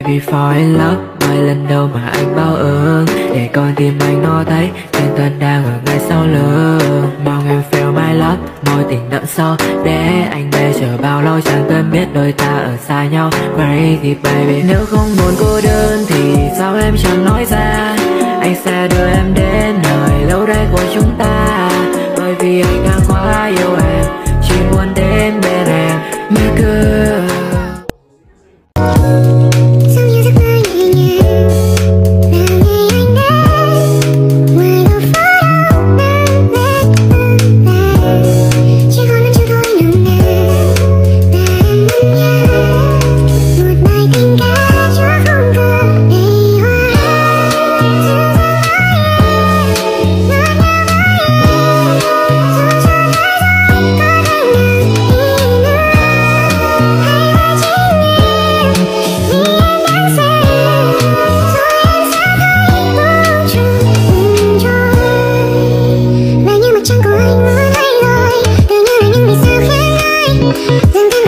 baby fall in love. Bởi lần đầu mà anh bao ơn, để con tim anh nó thấy thiên thần đang ở ngay sau lưng. Mong em feel my love, mối tình đậm sâu để anh về chờ bao lâu chẳng cần biết đôi ta ở xa nhau. Crazy baby, nếu không muốn cô đơn thì sao em chẳng nói ra, anh sẽ đưa em đến nơi lâu đài của chúng ta. Bởi vì anh đang quá yêu em, chỉ muốn đến bên em. My girl, chẳng có anh muốn thay đổi, tưởng như là những vì sao khiến ai dần dần